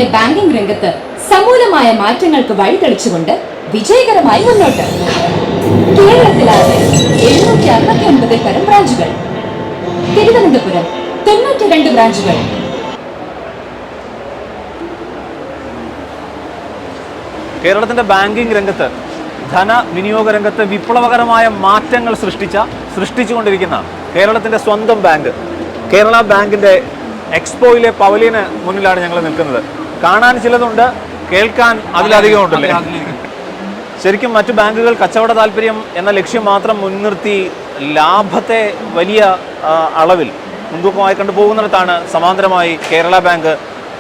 ഇന്ന് ബാങ്കിംഗ് രംഗത്ത് സമൂലമായ മാറ്റങ്ങൾക്ക് വഴിതെളിച്ചുകൊണ്ട് വിജയകരമായി മുന്നോട്ട്. കേരളത്തിലാകെ 769 തരം ബ്രാഞ്ചുകൾ, തിരുവനന്തപുരം 92 ബ്രാഞ്ചുകൾ. കേരളത്തിന്റെ ബാങ്കിംഗ് രംഗത്ത്, ധനവിനിയോഗ രംഗത്ത് വിപ്ലവകരമായ മാറ്റങ്ങൾ സൃഷ്ടിച്ചുകൊണ്ടിരിക്കുന്ന കേരളത്തിന്റെ സ്വന്തം ബാങ്ക് കേരള ബാങ്കിന്റെ എക്സ്പോയിലെ പവലിയന് മുന്നിലാണ് ഞങ്ങൾ നിൽക്കുന്നത്. കാണാൻ ചിലതുണ്ട്, കേൾക്കാൻ അതിലധികം ഉണ്ടല്ലേ. ശരിക്കും മറ്റു ബാങ്കുകൾ കച്ചവട താല്പര്യം എന്ന ലക്ഷ്യം മാത്രം മുൻനിർത്തി ലാഭത്തെ വലിയ അളവിൽ മുൻതൂക്കമായി കണ്ടുപോകുന്നിടത്താണ് സമാന്തരമായി കേരള ബാങ്ക്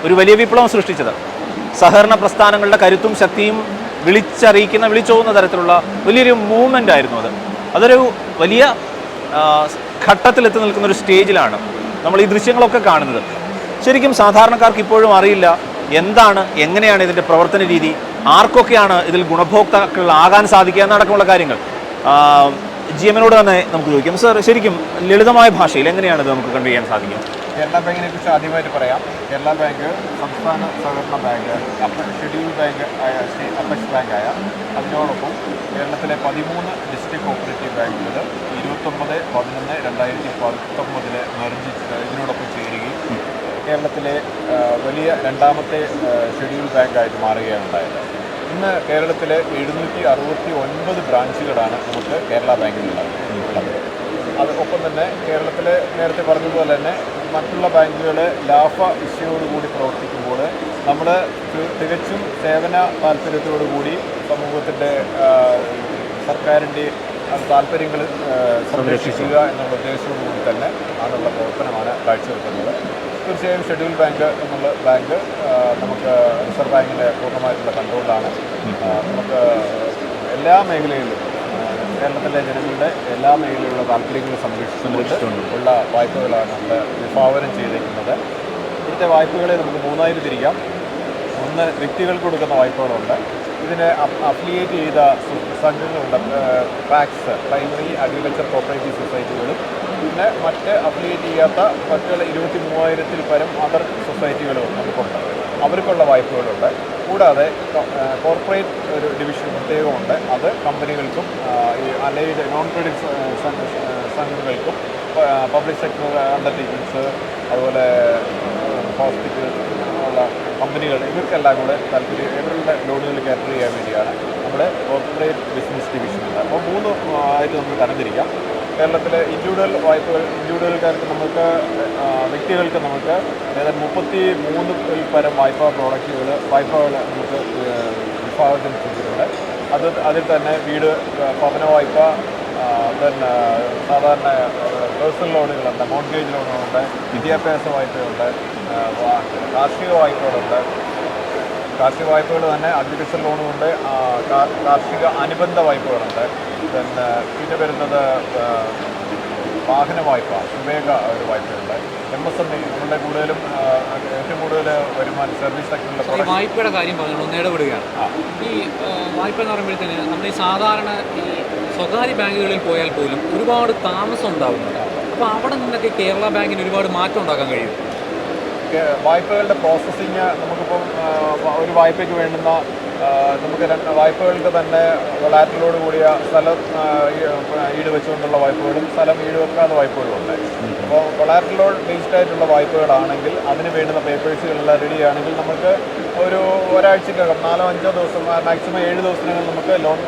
ഒരു വലിയ വിപ്ലവം സൃഷ്ടിച്ചത്. സഹകരണ പ്രസ്ഥാനങ്ങളുടെ കരുത്തും ശക്തിയും വിളിച്ചോതുന്ന തരത്തിലുള്ള വലിയൊരു മൂവ്മെൻ്റ് ആയിരുന്നു അത്. അതൊരു വലിയ ഘട്ടത്തിലെത്തി നിൽക്കുന്നൊരു സ്റ്റേജിലാണ് നമ്മൾ ഈ ദൃശ്യങ്ങളൊക്കെ കാണുന്നത്. ശരിക്കും സാധാരണക്കാർക്ക് ഇപ്പോഴും അറിയില്ല എങ്ങനെയാണ് ഇതിൻ്റെ പ്രവർത്തന രീതി, ആർക്കൊക്കെയാണ് ഇതിൽ ഗുണഭോക്താക്കളാകാൻ സാധിക്കുക എന്നടക്കമുള്ള കാര്യങ്ങൾ. GM-നോട് തന്നെ നമുക്ക് ചോദിക്കാം. സർ, ശരിക്കും ലളിതമായ ഭാഷയിൽ എങ്ങനെയാണ് ഇത് നമുക്ക് കണ്ടു ചെയ്യാൻ സാധിക്കും? കേരള ബാങ്കിനെ കുറിച്ച് ആദ്യമായിട്ട് പറയാം. കേരള ബാങ്ക് സംസ്ഥാന സഹകരണ ബാങ്ക്, ഷെഡ്യൂൾ ബാങ്ക് ആയ അപെക്സ് ബാങ്കായ, അതിനോടൊപ്പം കേരളത്തിലെ 13 ഡിസ്ട്രിക്ട് കോപ്പറേറ്റീവ് ബാങ്കുകൾ 29/11/2019 മെർജ് ഇതിനോടൊപ്പം ചേരുകയും കേരളത്തിലെ വലിയ രണ്ടാമത്തെ ഷെഡ്യൂൾ ബാങ്കായിട്ട് മാറുകയാണ് ഉണ്ടായത്. ഇന്ന് കേരളത്തിലെ 769 ബ്രാഞ്ചുകളാണ് നമുക്ക് കേരള ബാങ്കിലുള്ളത്. ഒപ്പം തന്നെ കേരളത്തിലെ നേരത്തെ പറഞ്ഞതുപോലെ തന്നെ മറ്റുള്ള ബാങ്കുകൾ ലാഭ ഇച്ഛയോടുകൂടി പ്രവർത്തിക്കുമ്പോൾ നമ്മൾ തികച്ചും സേവന താല്പര്യത്തോടുകൂടി സമൂഹത്തിൻ്റെ സർക്കാരിൻ്റെ താല്പര്യങ്ങൾ സംരക്ഷിക്കുക എന്നുള്ള ഉദ്ദേശത്തോടുകൂടി തന്നെ ആണുള്ള പ്രവർത്തനമാണ് കാഴ്ചവെക്കുന്നത്. തീർച്ചയായും ഷെഡ്യൂൾ ബാങ്ക് എന്നുള്ള ബാങ്ക് നമുക്ക് റിസർവ് ബാങ്കിൻ്റെ പൂർണ്ണമായിട്ടുള്ള കൺട്രോളിലാണ്. നമുക്ക് എല്ലാ മേഖലയിലും കേരളത്തിലെ ജനങ്ങളുടെ എല്ലാ മേഖലയിലുള്ള താല്പര്യങ്ങൾ സംരക്ഷിച്ചുകൊണ്ട് ഉള്ള വായ്പകളാണ് നമ്മൾ വിഭാവനം ചെയ്തിരിക്കുന്നത്. ഇവിടുത്തെ വായ്പകളെ നമുക്ക് 3ആയി തിരിക്കാം. ഒന്ന്, വ്യക്തികൾക്ക് കൊടുക്കുന്ന വായ്പകളുണ്ട്. ഇതിന് അഫിലിയേറ്റ് ചെയ്ത സംഘങ്ങളുണ്ട്, പാക്സ്, പ്രൈമറി അഗ്രികൾച്ചർ കോപ്പറേറ്റീവ് സൊസൈറ്റികളും, പിന്നെ മറ്റ് അഫിലിയേറ്റ് ചെയ്യാത്ത മറ്റുള്ള 23,000-ൽ പരം അതർ സൊസൈറ്റികളും നമുക്കുണ്ട്. അവർക്കുള്ള വായ്പകളുണ്ട്. കൂടാതെ കോർപ്പറേറ്റ് ഒരു ഡിവിഷൻ പ്രത്യേകമുണ്ട്. അത് കമ്പനികൾക്കും അല്ലെങ്കിൽ നോൺ ക്രെഡിറ്റ് സംഘങ്ങൾക്കും പബ്ലിക് സെക്ടർ അണ്ടർടേക്കിങ്സ്, അതുപോലെ ഹോസ്പിറ്റൽ ഉള്ള കമ്പനികൾ, ഇവർക്കെല്ലാം കൂടെ ഇവരുടെ ലോണുകൾ ക്യാറ്റർ ചെയ്യാൻ വേണ്ടിയാണ് നമ്മുടെ കോർപ്പറേറ്റ് ബിസിനസ് ഡിവിഷനുണ്ട്. അപ്പോൾ 3 ആയിട്ട് നമുക്ക് തരംതിരിക്കാം. കേരളത്തിലെ ഇൻഡിവിജ്വൽക്കാർക്ക് നമുക്ക് വ്യക്തികൾക്ക് നമുക്ക് ഏതാണ്ട് 33 പരം വായ്പകൾ നമുക്ക് വിഭാവനം ചെയ്തിട്ടുണ്ട്. അതിൽ തന്നെ വീട്, ഭവന വായ്പ, പിന്നെ സാധാരണ പേഴ്സണൽ ലോണുകളുണ്ട്, മോർഗേജ് ലോണുകളുണ്ട്, വിദ്യാഭ്യാസ വായ്പയുണ്ട്, കാർഷിക വായ്പകളുണ്ട്. കാർഷിക വായ്പകൾ തന്നെ അഗ്രികൾച്ചർ ലോണുണ്ട്, കാർഷിക അനുബന്ധ വായ്പകളുണ്ട്. പിന്നെ വരുന്നത് വാഹന വായ്പ, സുവേഗ ഒരു വായ്പയുണ്ട്. MSME നമ്മളുടെ ഏറ്റവും കൂടുതൽ വരുമാനം സർവീസ് സെക്ടറിലെ വായ്പയുടെ കാര്യം പറഞ്ഞു ഒന്നിടപെടുകയാണ്. ഈ വായ്പ എന്ന് പറയുമ്പോഴത്തേന് നമ്മൾ ഈ സാധാരണ ഈ സ്വകാര്യ ബാങ്കുകളിൽ പോയാൽ പോലും ഒരുപാട് താമസം ഉണ്ടാകുന്നുണ്ട്. അപ്പോൾ അവിടെ നിന്നൊക്കെ കേരള ബാങ്കിന് ഒരുപാട് മാറ്റം ഉണ്ടാക്കാൻ കഴിയും. വായ്പകളുടെ പ്രോസസ്സിങ് നമുക്കിപ്പം ഒരു വായ്പയ്ക്ക് വേണ്ടുന്ന നമുക്ക് വായ്പകൾക്ക് തന്നെ കൊളാറ്ററലോട് കൂടിയ സ്ഥലം ഈട് വെച്ചുകൊണ്ടുള്ള വായ്പകളും സ്ഥലം ഈട് വെക്കാത്ത വായ്പകളുമുണ്ട്. അപ്പോൾ കൊളാറ്ററലോട് ബേസ്ഡ് ആയിട്ടുള്ള വായ്പകളാണെങ്കിൽ അതിന് വേണ്ടുന്ന പേപ്പേഴ്സുകളെല്ലാം റെഡിയാണെങ്കിൽ നമുക്ക് ഒരാഴ്ചക്കകം 4-5 ദിവസം, മാക്സിമം 7 ദിവസത്തിനകം നമുക്ക് ലോൺ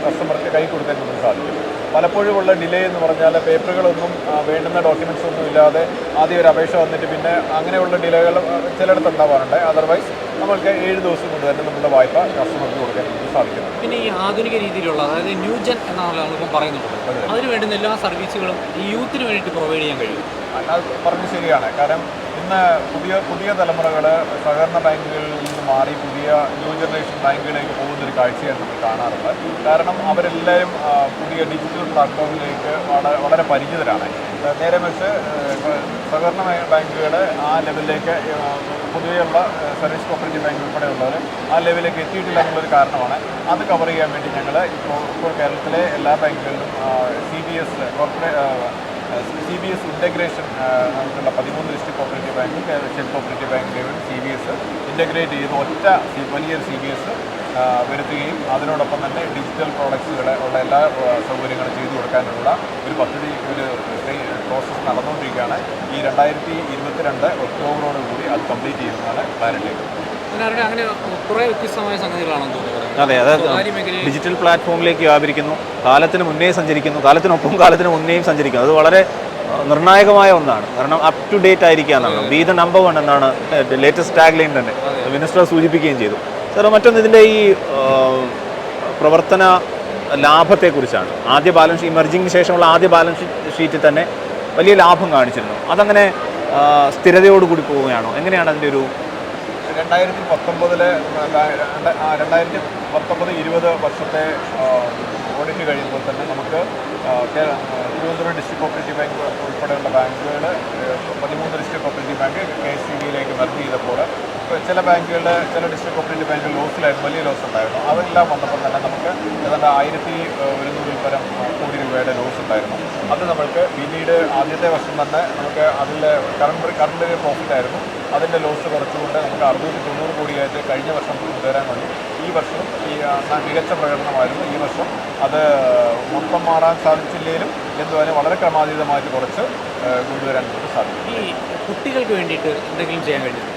കസ്റ്റമർക്ക് കൈ കൊടുക്കാൻ നമുക്ക് സാധിക്കും. പലപ്പോഴും ഉള്ള ഡിലേ എന്ന് പറഞ്ഞാൽ പേപ്പറുകളൊന്നും വേണ്ടുന്ന ഡോക്യുമെൻറ്റ്സ് ഒന്നും ഇല്ലാതെ ആദ്യം ഒരു അപേക്ഷ വന്നിട്ട് പിന്നെ അങ്ങനെയുള്ള ഡിലേകൾ ചിലയിടത്ത് ഉണ്ടാവാറുണ്ട്. അതർവൈസ് നമ്മൾക്ക് 7 ദിവസം കൊണ്ട് തന്നെ നമ്മുടെ വായ്പ കസ്റ്റമർക്ക് കൊടുക്കാൻ നമുക്ക് സാധിക്കുന്നു. പിന്നെ ഈ ആധുനിക രീതിയിലുള്ള, അതായത് ന്യൂജൻ എന്നാണല്ലോ നമ്മളിപ്പം പറയുന്നുണ്ട്, അതിന് വേണ്ടുന്ന എല്ലാ സർവീസുകളും ഈ യൂത്തിന് വേണ്ടിയിട്ട് പ്രൊവൈഡ് ചെയ്യാൻ കഴിയും. അത് പറഞ്ഞ് ശരിയാണ്. കാരണം ഇന്ന് പുതിയ തലമുറകൾ സഹകരണ ബാങ്കുകളിൽ നിന്ന് മാറി പുതിയ ന്യൂ ജനറേഷൻ ബാങ്കുകളിലേക്ക് പോകുന്നൊരു കാഴ്ചയാണ് നമ്മൾ കാണാറുള്ളത്. കാരണം അവരെല്ലാവരും പുതിയ ഡിജിറ്റൽ പ്ലാറ്റ്ഫോമിലേക്ക് വളരെ പരിചിതരാണ്. നേരെ മറിച്ച് സഹകരണ ബാങ്കുകൾ ആ ലെവലിലേക്ക് പൊതുവെയുള്ള സർവീസ് കോപ്പറേറ്റീവ് ബാങ്ക് ഉൾപ്പെടെയുള്ളവർ ആ ലെവലിലേക്ക് എത്തിയിട്ടില്ല എന്നുള്ളൊരു കാരണമാണ്. അത് കവർ ചെയ്യാൻ വേണ്ടി ഞങ്ങൾ ഇപ്പോൾ കേരളത്തിലെ എല്ലാ ബാങ്കുകളിലും CBS CBS ഇൻ്റഗ്രേഷൻ നമുക്കുള്ള 13 ഡിസ്ട്രിക്ട് കോപ്പറേറ്റീവ് ബാങ്കും സ്റ്റേറ്റ് കോപ്പറേറ്റീവ് ബാങ്കിൻ്റെയും CBS ഇൻ്റഗ്രേറ്റ് ചെയ്ത് ഒറ്റ വലിയൊരു CBS വരുത്തുകയും അതിനോടൊപ്പം തന്നെ ഡിജിറ്റൽ പ്രോഡക്ട്സുകളെ ഉള്ള എല്ലാ സൗകര്യങ്ങളും ചെയ്തു കൊടുക്കാനുള്ള ഒരു പദ്ധതി പ്രോസസ്സ് നടന്നുകൊണ്ടിരിക്കുകയാണ്. ഈ 2022 ഒക്ടോബറോട് കൂടി അത് കംപ്ലീറ്റ് ചെയ്യുന്നതാണ് പ്ലാനിലേക്ക്. അങ്ങനെ കുറേ വ്യത്യസ്തമായ സംഗതികളാണെന്ന് തോന്നുന്നത്. അതെ, അതായത് ഡിജിറ്റൽ പ്ലാറ്റ്ഫോമിലേക്ക് വ്യാപരിക്കുന്നു, കാലത്തിന് മുന്നേ സഞ്ചരിക്കുന്നു, കാലത്തിനൊപ്പം കാലത്തിന് മുന്നേയും സഞ്ചരിക്കുന്നു. അത് വളരെ നിർണായകമായ ഒന്നാണ്. കാരണം അപ് ടു ഡേറ്റ് ആയിരിക്കുക എന്നാണ്, ബി ദ നമ്പർ 1 എന്നാണ് ലേറ്റസ്റ്റ് ടാഗ് ലൈൻ തന്നെ മിനിസ്റ്റർ സൂചിപ്പിക്കുകയും ചെയ്തു. സാർ, മറ്റൊന്ന് ഇതിൻ്റെ ഈ പ്രവർത്തന ലാഭത്തെക്കുറിച്ചാണ്. ആദ്യ ബാലൻസ് ഇമർജിങ്ങിന് ശേഷമുള്ള ആദ്യ ബാലൻസ് ഷീറ്റിൽ തന്നെ വലിയ ലാഭം കാണിച്ചിരുന്നു. അതങ്ങനെ സ്ഥിരതയോടുകൂടി പോവുകയാണോ? എങ്ങനെയാണ് അതിൻ്റെ ഒരു 2019-20 വർഷത്തെ ഓഡിറ്റ് കഴിയുമ്പോൾ തന്നെ നമുക്ക് തിരുവനന്തപുരം ഡിസ്ട്രിക്ട് കോപ്പറേറ്റീവ് ബാങ്ക് ഉൾപ്പെടെയുള്ള ബാങ്കുകൾ 13 ഡിസ്ട്രിക്ട് കോപ്പറേറ്റീവ് ബാങ്ക് KCBയിലേക്ക് മെർജ് ചെയ്തപ്പോൾ ചില ഡിസ്ട്രിക്ട് കോപ്പറേറ്റീവ് ബാങ്കുകൾ ലോസിലായിരുന്നു, വലിയ ലോസ് ഉണ്ടായിരുന്നു. അതെല്ലാം വന്നപ്പോൾ തന്നെ നമുക്ക് ഏതാണ്ട് 1100 പരം കോടി രൂപയുടെ ലോസ് ഉണ്ടായിരുന്നു. അത് നമ്മൾക്ക് പിന്നീട് ആദ്യത്തെ വർഷം തന്നെ നമുക്ക് അതിൽ കറണ്ട് പ്രോഫിറ്റ് ആയിരുന്നു. അതിൻ്റെ ലോസ് കുറച്ചുകൊണ്ട് നമുക്ക് 690 കോടിയായിട്ട് കഴിഞ്ഞ വർഷം കൊണ്ടുവരാൻ വേണ്ടി ഈ വർഷം മികച്ച പ്രകടനമായിരുന്നു. ഈ വർഷം അത് മൊത്തം മാറാൻ സാധിച്ചില്ലെങ്കിലും എന്തുവാനും വളരെ ക്രമാതീതമായിട്ട് കുറച്ച് കൊണ്ടുവരാൻ നമുക്ക് സാധിക്കും. ഈ കുട്ടികൾക്ക് വേണ്ടിയിട്ട് എന്തെങ്കിലും ചെയ്യാൻ കഴിയും?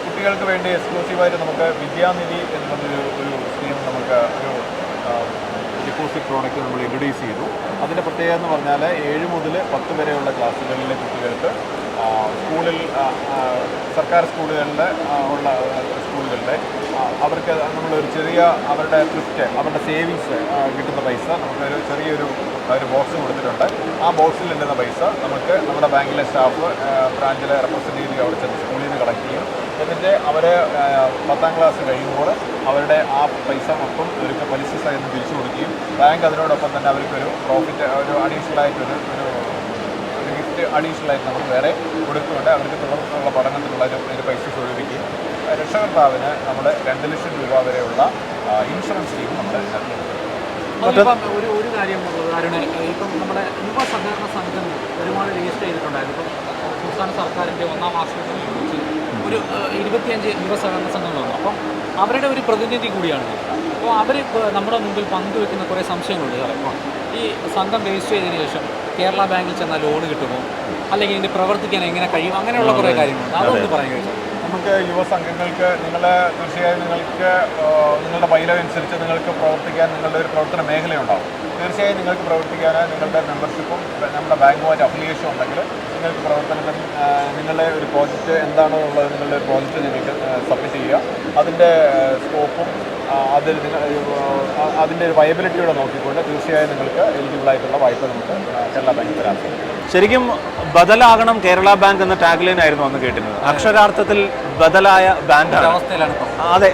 കുട്ടികൾക്ക് വേണ്ടി എക്സ്ക്ലൂസീവായിട്ട് നമുക്ക് വിദ്യാനിധി എന്ന് പറഞ്ഞൊരു സ്കീം നമുക്ക് ഒരു ഡിപ്പോസിറ്റ് പ്രോഡക്റ്റ് നമ്മൾ ഇൻട്രൊഡ്യൂസ് ചെയ്തു. അതിൻ്റെ പ്രത്യേകത എന്ന് പറഞ്ഞാൽ 7 മുതൽ 10 വരെയുള്ള ക്ലാസ്സുകളിലെ കുട്ടികൾക്ക് സ്കൂളിൽ സർക്കാർ സ്കൂളുകളിലെ അവർക്ക് നമ്മളൊരു ചെറിയ അവരുടെ ത്രിഫ്റ്റ്, അവരുടെ സേവിങ്സ് കിട്ടുന്ന പൈസ നമുക്കൊരു ചെറിയൊരു ബോക്സ് കൊടുത്തിട്ടുണ്ട്. ആ ബോക്സിൽ ഇടുന്ന പൈസ നമുക്ക് നമ്മുടെ ബാങ്കിലെ സ്റ്റാഫ് ബ്രാഞ്ചിലെ റെപ്രസെൻറ്റേറ്റീവ് അവിടെ ചെന്ന് സ്കൂളിൽ നിന്ന് കളക്ട് ചെയ്യും. എന്നിട്ട് അവരെ 10ാം ക്ലാസ് കഴിയുമ്പോൾ അവരുടെ ആ പൈസ മൊത്തം ഒരു പലിശ സഹിതം തിരിച്ചു കൊടുക്കുകയും ബാങ്ക് അതിനോടൊപ്പം തന്നെ അവർക്കൊരു പ്രോഫിറ്റ് ഒരു അഡീഷണലായിട്ടൊരു ഗിഫ്റ്റ് അഡീഷണലായിട്ട് നമുക്ക് വേറെ കൊടുക്കുന്നുണ്ട്. അവർക്ക് തുടർന്നുള്ള പഠനത്തിനുള്ള ഒരു പൈസ സ്വരൂപിക്കുകയും രക്ഷകർത്താവിന് നമ്മുടെ 2 ലക്ഷം രൂപ വരെയുള്ള ഇൻഷുറൻസ് സ്കീം നമ്മൾ ഒരു കാര്യം ഇപ്പം നമ്മുടെ യുവ സഹകരണ സംഘം ഒരുപാട് രജിസ്റ്റർ ചെയ്തിട്ടുണ്ടായിരുന്നു. ഇപ്പം സംസ്ഥാന സർക്കാരിൻ്റെ 1ാം വാർഷികത്തിൽ ഒരു 25 യുവ സഹകരണ സംഘങ്ങൾ വന്നു. അപ്പം അവരുടെ ഒരു പ്രതിനിധി കൂടിയാണ്. അപ്പോൾ അവർ നമ്മുടെ മുമ്പിൽ പങ്കുവെക്കുന്ന കുറേ സംശയങ്ങളുണ്ട് സാറേ. ഇപ്പോൾ ഈ സംഘം രജിസ്റ്റർ ചെയ്തതിന് ശേഷം കേരള ബാങ്കിൽ ചെന്നാൽ ലോൺ കിട്ടുമോ, അല്ലെങ്കിൽ ഇതിന് പ്രവർത്തിക്കാൻ എങ്ങനെ കഴിയും, അങ്ങനെയുള്ള കുറേ കാര്യങ്ങളുണ്ട്. അതൊന്ന് പറയാൻ കഴിയും. നമുക്ക് യുവസംഘങ്ങൾക്ക് തീർച്ചയായും നിങ്ങളുടെ ബൈലോ അനുസരിച്ച് നിങ്ങൾക്ക് പ്രവർത്തിക്കാൻ നിങ്ങളുടെ ഒരു പ്രവർത്തന മേഖലയുണ്ടാവും. തീർച്ചയായും നിങ്ങൾക്ക് പ്രവർത്തിക്കാൻ നിങ്ങളുടെ മെമ്പർഷിപ്പും നമ്മുടെ ബാങ്കുമായിട്ട് അഫിലിയേഷൻ ഉണ്ടെങ്കിൽ നിങ്ങൾക്ക് പ്രവർത്തനത്തിന് നിങ്ങളുടെ ഒരു പ്രോജക്റ്റ് എന്താണോ ഉള്ളത് നിങ്ങളുടെ ഒരു പ്രോജക്റ്റ് നിങ്ങൾക്ക് സബ്മിറ്റ് ചെയ്യുക. അതിൻ്റെ സ്കോപ്പും അതിൻ്റെ ഒരു വയബിലിറ്റിയോടെ നോക്കിക്കൊണ്ട് തീർച്ചയായും നിങ്ങൾക്ക് എലിജിബിളായിട്ടുള്ള വായ്പ നമുക്ക് കേരള ബാങ്ക് തരാൻ സാധിക്കും. ശരിക്കും ബദലാകണം കേരള ബാങ്ക് എന്ന ടാഗ് ലൈൻ ആയിരുന്നു അന്ന് കേട്ടിരുന്നത്. അക്ഷരാർത്ഥത്തിൽ ബദലായ ബാങ്കാണ്. അതെ,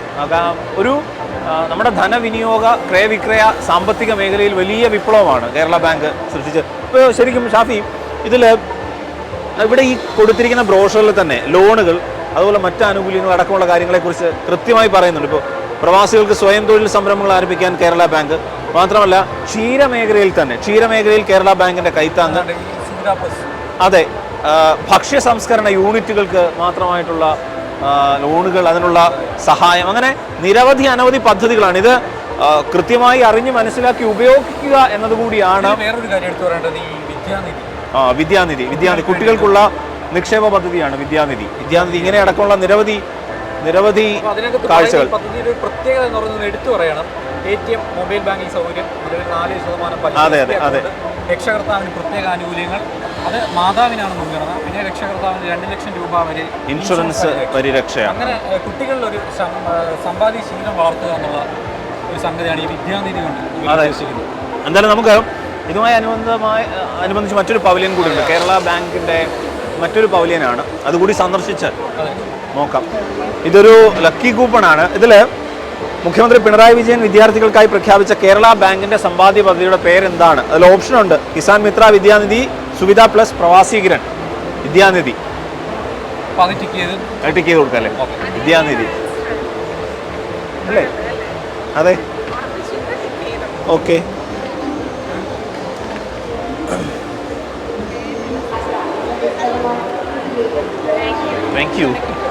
ഒരു നമ്മുടെ ധനവിനിയോഗ ക്രയവിക്രയ സാമ്പത്തിക മേഖലയിൽ വലിയ വിപ്ലവമാണ് കേരള ബാങ്ക് സൃഷ്ടിച്ചത്. ഇപ്പോൾ ശരിക്കും ഷാഫി, ഇവിടെ ഈ കൊടുത്തിരിക്കുന്ന ബ്രോഷറിൽ തന്നെ ലോണുകൾ അതുപോലെ മറ്റ് ആനുകൂല്യങ്ങൾ അടക്കമുള്ള കാര്യങ്ങളെക്കുറിച്ച് കൃത്യമായി പറയുന്നുണ്ട്. ഇപ്പോൾ പ്രവാസികൾക്ക് സ്വയം തൊഴിൽ സംരംഭങ്ങൾ ആരംഭിക്കാൻ കേരള ബാങ്ക്, മാത്രമല്ല ക്ഷീരമേഖലയിൽ കേരള ബാങ്കിൻ്റെ കൈത്താങ്ങ്, അതെ, ഭക്ഷ്യ സംസ്കരണ യൂണിറ്റുകൾക്ക് മാത്രമായിട്ടുള്ള ലോണുകൾ, അതിനുള്ള സഹായം, അങ്ങനെ അനവധി പദ്ധതികളാണ്. ഇത് കൃത്യമായി അറിഞ്ഞ് മനസ്സിലാക്കി ഉപയോഗിക്കുക എന്നതുകൂടിയാണ്. വേറൊരു കാര്യം എടുത്തു പറയേണ്ടത് ഈ വിദ്യാനിധി കുട്ടികൾക്കുള്ള നിക്ഷേപ പദ്ധതിയാണ് വിദ്യാനിധി. ഇങ്ങനെ അടക്കമുള്ള നിരവധി കാഴ്ചകൾ. പദ്ധതിയുടെ പ്രത്യേകത എന്ന് പറയുന്നത് എടുത്തു പറയണം. ATM മൊബൈൽ ബാങ്കിങ് സൗകര്യം, 4% പലിശ, രക്ഷകർത്താവിന് പ്രത്യേക ആനുകൂല്യങ്ങൾ, അത് മാതാവിനാണ് മുൻഗണന. പിന്നെ രക്ഷകർത്താവിന് 2 ലക്ഷം രൂപ വരെ ഇൻഷുറൻസ് പരിരക്ഷയാണ്. അങ്ങനെ കുട്ടികളിലൊരു സമ്പാദ്യശീലം വളർത്തുക എന്നുള്ള ഒരു സംഗതിയാണ് ഈ വിദ്യാനിധി കൊണ്ട് ഉദ്ദേശിക്കുന്നത്. എന്തായാലും നമുക്ക് ഇതുമായി അനുബന്ധിച്ച് മറ്റൊരു പവലിയൻ കൂടിയുണ്ട്. കേരള ബാങ്കിൻ്റെ മറ്റൊരു പവലിയനാണ്, അതുകൂടി സന്ദർശിച്ച് നോക്കാം. ഇതൊരു ലക്കി കൂപ്പണാണ്. ഇതിൽ മുഖ്യമന്ത്രി പിണറായി വിജയൻ വിദ്യാർത്ഥികൾക്കായി പ്രഖ്യാപിച്ച കേരള ബാങ്കിന്റെ സമ്പാദ്യ പദ്ധതിയുടെ പേരെന്താണ്? അതിൽ ഓപ്ഷനുണ്ട്: കിസാൻ മിത്ര വിദ്യാനിധി, സുവിധ പ്ലസ്, പ്രവാസി കിരൺ വിദ്യാനിധി. ടിക്ക് ചെയ്ത് കൊടുക്കല്ലേ? വിദ്യാനിധി അല്ലേ? അതെ, ഓക്കെ. Thank you.